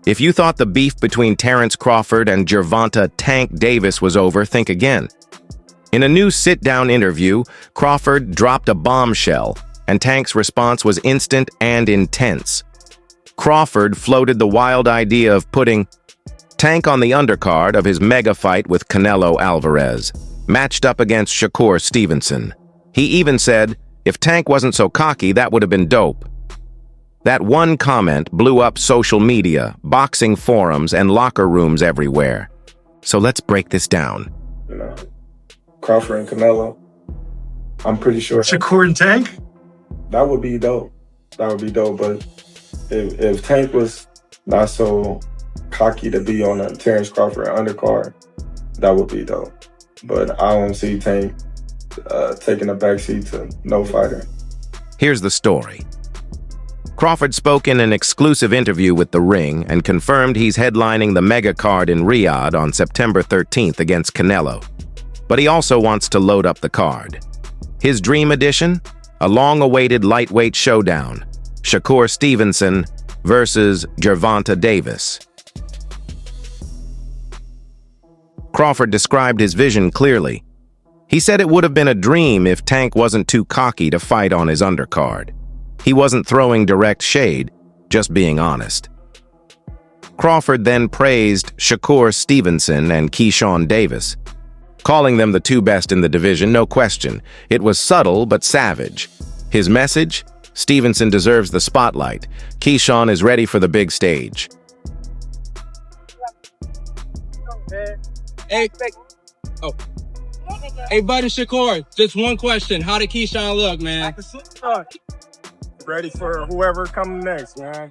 If you thought the beef between Terence Crawford and Gervonta Tank Davis was over, think again. In a new sit-down interview, Crawford dropped a bombshell, and Tank's response was instant and intense. Crawford floated the wild idea of putting Tank on the undercard of his mega fight with Canelo Alvarez, matched up against Shakur Stevenson. He even said, if Tank wasn't so cocky, that would have been dope. That one comment blew up social media, boxing forums, and locker rooms everywhere. So let's break this down. Crawford and Canelo, I'm pretty sure. Shakur and Tank? That would be dope. That would be dope. But if Tank was not so cocky to be on a Terence Crawford undercard, that would be dope. But I don't see Tank taking a backseat to no fighter. Here's the story. Crawford spoke in an exclusive interview with The Ring and confirmed he's headlining the mega card in Riyadh on September 13th against Canelo. But he also wants to load up the card. His dream edition? A long-awaited lightweight showdown. Shakur Stevenson versus Gervonta Davis. Crawford described his vision clearly. He said it would have been a dream if Tank wasn't too cocky to fight on his undercard. He wasn't throwing direct shade, just being honest. Crawford then praised Shakur Stevenson and Keyshawn Davis, calling them the two best in the division, no question. It was subtle but savage. His message? Stevenson deserves the spotlight. Keyshawn is ready for the big stage. Hey, buddy Shakur, just one question. How did Keyshawn look, man? Ready for whoever comes next, man.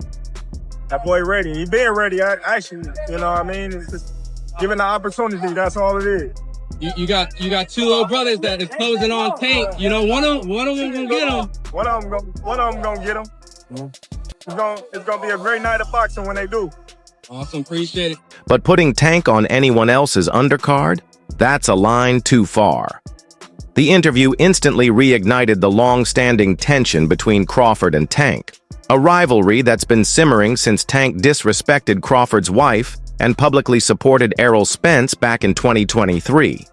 That boy ready. He been ready, actually. You know what I mean? It's just given the opportunity, that's all it is. You got two little brothers that is closing on Tank. You know, one of them gonna get him. One of them gonna get him. It's gonna be a great night of boxing when they do. Awesome, appreciate it. But putting Tank on anyone else's undercard? That's a line too far. The interview instantly reignited the long-standing tension between Crawford and Tank, a rivalry that's been simmering since Tank disrespected Crawford's wife and publicly supported Errol Spence back in 2023.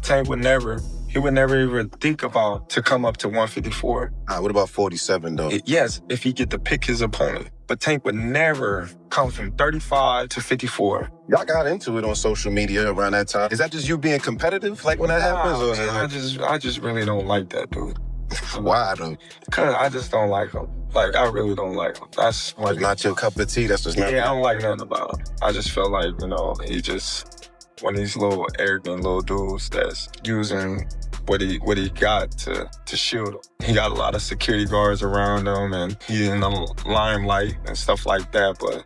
Tank would never even think about to come up to 154. What about 47, though? Yes, if he get to pick his opponent. But Tank would never come from 35 to 54. Y'all got into it on social media around that time. Is that just you being competitive, like when that happens? Or I just really don't like that, dude. Why, though? Because I just don't like him. Like, I really don't like him. That's like not your cup of tea. That's just not. Yeah, I don't like nothing about him. I just feel like, he just one of these little arrogant little dudes that's using what he got to shield him. He got a lot of security guards around him, and he's in the limelight and stuff like that. But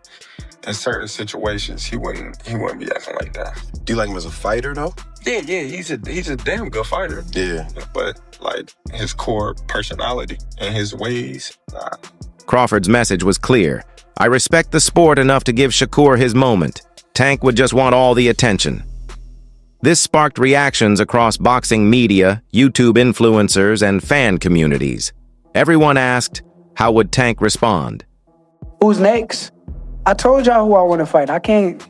in certain situations, he wouldn't be acting like that. Do you like him as a fighter, though? Yeah, he's a damn good fighter. Yeah. But like his core personality and his ways, nah. Crawford's message was clear. I respect the sport enough to give Shakur his moment. Tank would just want all the attention. This sparked reactions across boxing media, YouTube influencers, and fan communities. Everyone asked, how would Tank respond? Who's next? I told y'all who I want to fight. I can't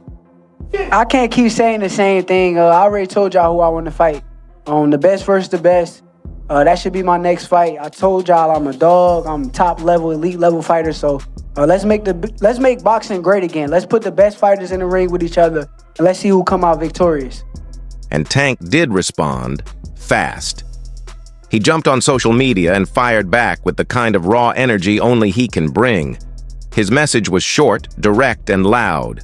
keep saying the same thing. I already told y'all who I want to fight. The best versus the best. That should be my next fight. I told y'all I'm a dog. I'm top level, elite level fighter. So let's make boxing great again. Let's put the best fighters in the ring with each other, and let's see who come out victorious. And Tank did respond fast. He jumped on social media and fired back with the kind of raw energy only he can bring. His message was short, direct, and loud.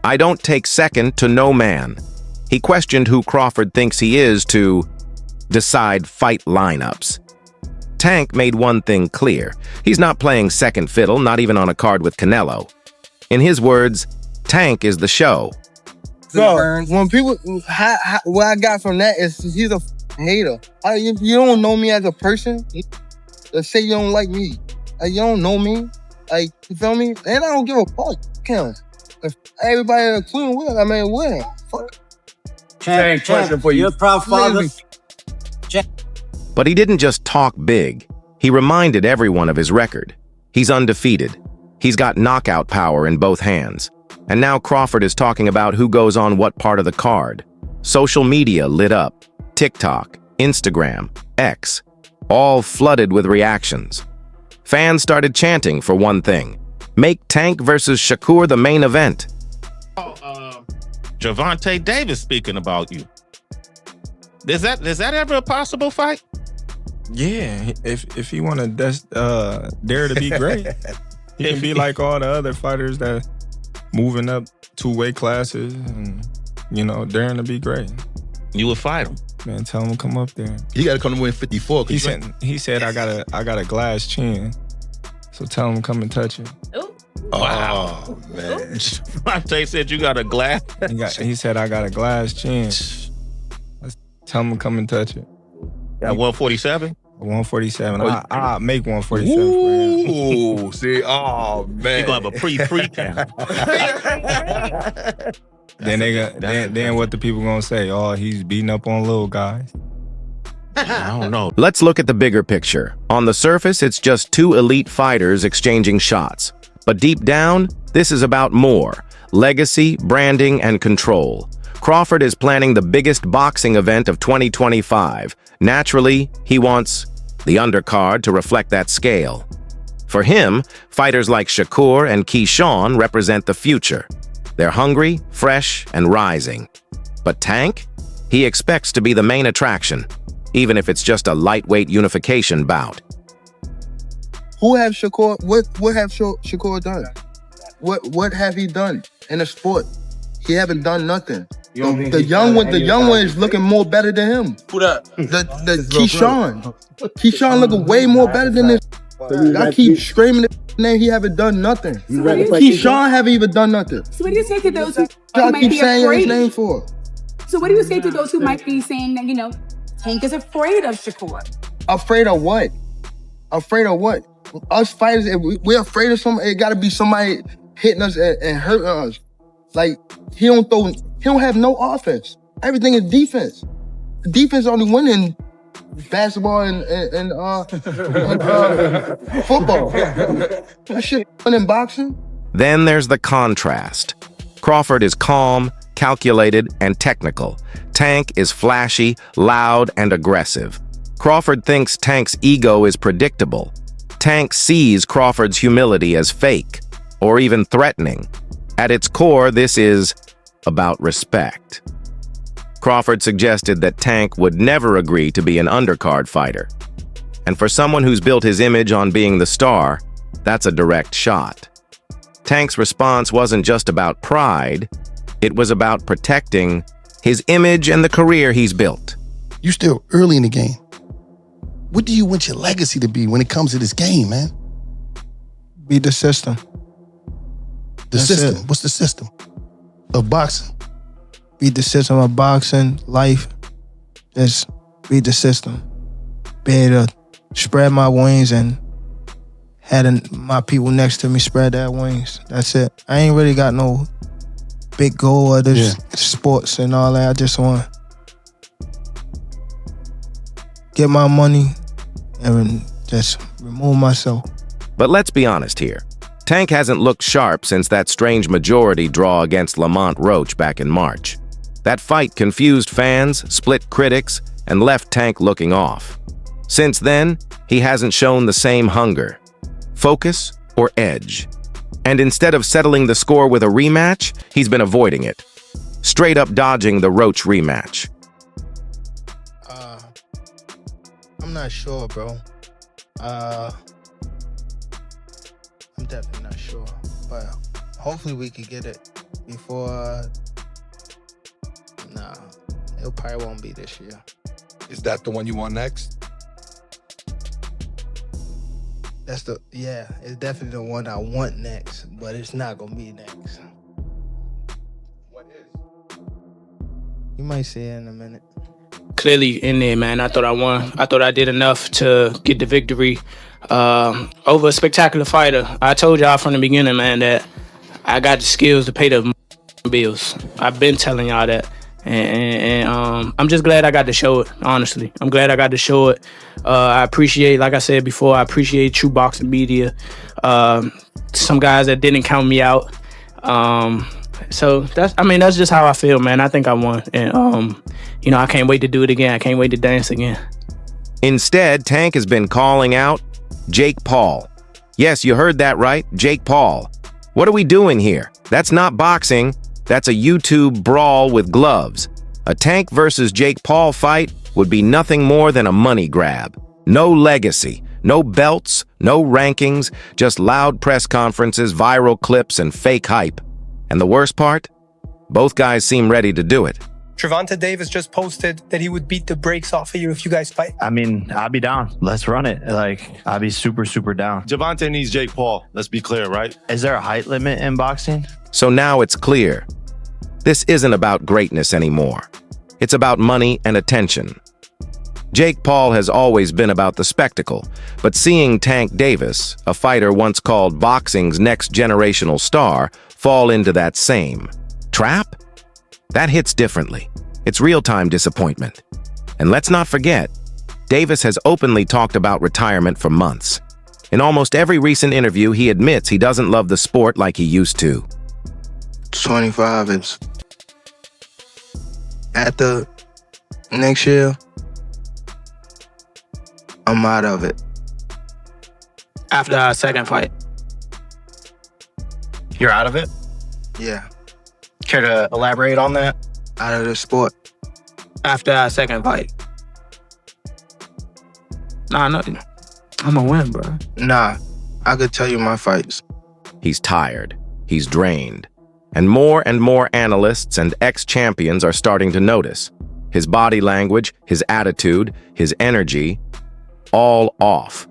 I don't take second to no man. He questioned who Crawford thinks he is to decide fight lineups. Tank made one thing clear. He's not playing second fiddle, not even on a card with Canelo. In his words, Tank is the show. Bro, when people, what I got from that is he's a hater. You don't know me as a person. Let's say you don't like me. You don't know me. You feel me? And I don't give a fuck. If everybody including Will, win. Fuck. Tank, question for you. You're a proud father. But he didn't just talk big. He reminded everyone of his record. He's undefeated. He's got knockout power in both hands. And now Crawford is talking about who goes on what part of the card. Social media lit up. TikTok, Instagram, X, all flooded with reactions. Fans started chanting for one thing: make Tank versus Shakur the main event. Gervonta Davis speaking about you. Is that ever a possible fight? Yeah, if he want to dare to be great, he can be like all the other fighters that moving up 2 weight classes and, you know, daring to be great. You would fight him. Man, tell him to come up there. You got to come to win 54. He said I got a glass chin, so tell him to come and touch it. Wow, man. Gervonta said you got a glass. He said I got a glass chin. Let's tell him to come and touch it. Got 147? 147. I'll make 147 for him. Ooh, see, oh man. You're gonna have a pre count. Then what the people gonna say? Oh, he's beating up on little guys. I don't know. Let's look at the bigger picture. On the surface, it's just 2 elite fighters exchanging shots. But deep down, this is about more: legacy, branding, and control. Crawford is planning the biggest boxing event of 2025. Naturally, he wants the undercard to reflect that scale. For him, fighters like Shakur and Keyshawn represent the future. They're hungry, fresh, and rising. But Tank? He expects to be the main attraction, even if it's just a lightweight unification bout. Who have Shakur? What have Shakur done? What have he done in the sport? He haven't done nothing. The young one is looking more better than him. Who that? The Keyshawn looking way more better than this. I keep screaming his name. He haven't done nothing. Keyshawn haven't even done nothing. So what do you say to those who I might keep be saying his afraid? name for. So what do you say to those who might be saying that, you know, Tank is afraid of Shakur? Afraid of what? Afraid of what? Us fighters, if we're afraid of somebody, it gotta be somebody hitting us and hurting us. Like, he don't have no offense. Everything is defense. Defense only win in basketball and football. That shit win in boxing. Then there's the contrast. Crawford is calm, calculated, and technical. Tank is flashy, loud, and aggressive. Crawford thinks Tank's ego is predictable. Tank sees Crawford's humility as fake, or even threatening. At its core, this is about respect. Crawford suggested that Tank would never agree to be an undercard fighter. And for someone who's built his image on being the star, that's a direct shot. Tank's response wasn't just about pride, it was about protecting his image and the career he's built. You still early in the game. What do you want your legacy to be when it comes to this game, man? Beat the system. That's system. What's the system of boxing? Beat the system of boxing, life. Just beat the system. Be able to spread my wings and had my people next to me spread their wings. That's it. I ain't really got no big goal of this sports and all that. I just want to get my money and just remove myself. But let's be honest here. Tank hasn't looked sharp since that strange majority draw against Lamont Roach back in March. That fight confused fans, split critics, and left Tank looking off. Since then, he hasn't shown the same hunger, focus, or edge. And instead of settling the score with a rematch, he's been avoiding it, straight up dodging the Roach rematch. I'm not sure, bro. I'm definitely not sure, but hopefully we could get it before. Nah, it probably won't be this year. Is that the one you want next? It's definitely the one I want next, but it's not gonna be next. What is? You might see it in a minute. Clearly in there, man. I thought I won. I thought I did enough to get the victory over a spectacular fighter. I told y'all from the beginning, man, that I got the skills to pay the bills. I've been telling y'all that. And I'm just glad I got to show it, honestly. I'm glad I got to show it. I appreciate, like I said before, I appreciate True Boxing Media. Some guys that didn't count me out. So that's just how I feel, man. I think I won, and I can't wait to do it again. I can't wait to dance again. Instead, Tank has been calling out Jake Paul. Yes, you heard that right, Jake Paul. What are we doing here? That's not boxing. That's a YouTube brawl with gloves. A Tank versus Jake Paul fight would be nothing more than a money grab. No legacy, no belts, no rankings, just loud press conferences, viral clips, and fake hype. And the worst part? Both guys seem ready to do it. Gervonta Davis just posted that he would beat the brakes off of you if you guys fight. I mean, I'll be down. Let's run it. I'll be super, super down. Gervonta needs Jake Paul. Let's be clear, right? Is there a height limit in boxing? So now it's clear. This isn't about greatness anymore. It's about money and attention. Jake Paul has always been about the spectacle, but seeing Tank Davis, a fighter once called boxing's next generational star, fall into that same trap? That hits differently. It's real-time disappointment. And let's not forget, Davis has openly talked about retirement for months. In almost every recent interview, he admits he doesn't love the sport like he used to. 25 is after next year, I'm out of it. After our second fight. You're out of it? Yeah, Care to elaborate on that? out of the sport. After our second fight. Nah, nothing. I'm gonna win, bro. Nah, I could tell you my fights. He's tired. He's drained. And more analysts and ex-champions are starting to notice. His body language, his attitude, his energy, all off.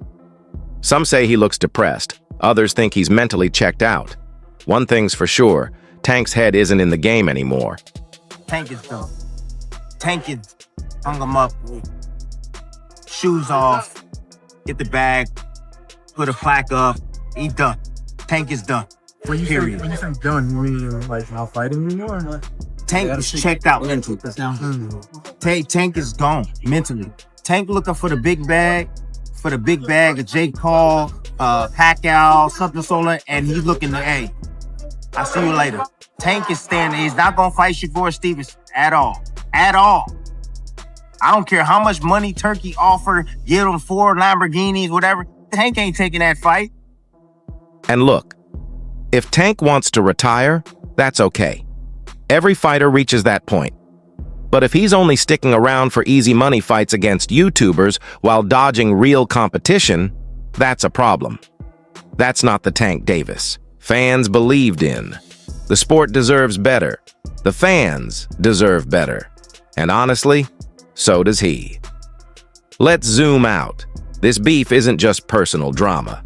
Some say he looks depressed. Others think he's mentally checked out. One thing's for sure, Tank's head isn't in the game anymore. Tank is done. Tank is hung him up, shoes off, get the bag, put a plaque up, he done. Tank is done. When you say done, you mean like not fighting anymore? Tank is checked out mentally. Tank is gone mentally. Tank looking for the big bag of Jake Paul, Pacquiao, something solo, and he's looking to, hey, I'll see you later. Tank is standing. He's not gonna fight Shakur Stevenson at all. At all. I don't care how much money Turkey offer, give him 4 Lamborghinis, whatever. Tank ain't taking that fight. And look, if Tank wants to retire, that's okay. Every fighter reaches that point. But if he's only sticking around for easy money fights against YouTubers while dodging real competition, that's a problem. That's not the Tank Davis fans believed in. The sport deserves better. The fans deserve better. And honestly, so does he. Let's zoom out. This beef isn't just personal drama.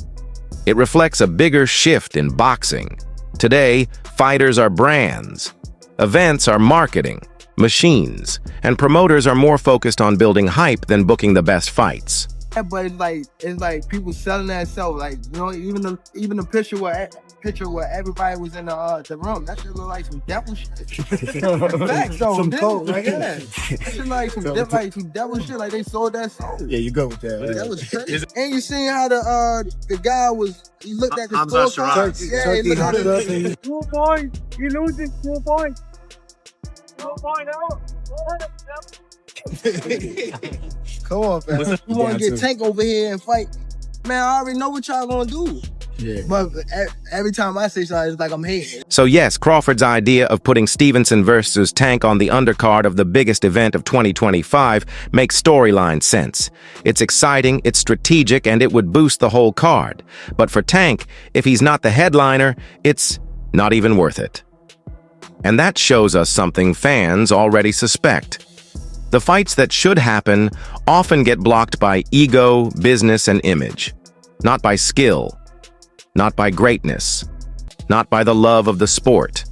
It reflects a bigger shift in boxing. Today, fighters are brands. Events are marketing, machines, and promoters are more focused on building hype than booking the best fights. But it's like people selling themselves. Like, you know, even the picture where everybody was in the room. That shit look like some devil shit. Facts, though. Some code, like that. That shit like some devil shit. Like they sold that soul. Yeah, you go with that. Right? That was crazy. And you seen how the guy was? He looked at the scorecard. Yeah, he looked at it. 2 points. You losing 2 points. 2 points out. Come on, man. You want to get Tank over here and fight? Man, I already know what y'all gonna do. Yeah. But every time I say something, it's like I'm hating. So yes, Crawford's idea of putting Stevenson versus Tank on the undercard of the biggest event of 2025 makes storyline sense. It's exciting, it's strategic, and it would boost the whole card. But for Tank, if he's not the headliner, it's not even worth it. And that shows us something fans already suspect. The fights that should happen often get blocked by ego, business, and image. Not by skill. Not by greatness. Not by the love of the sport.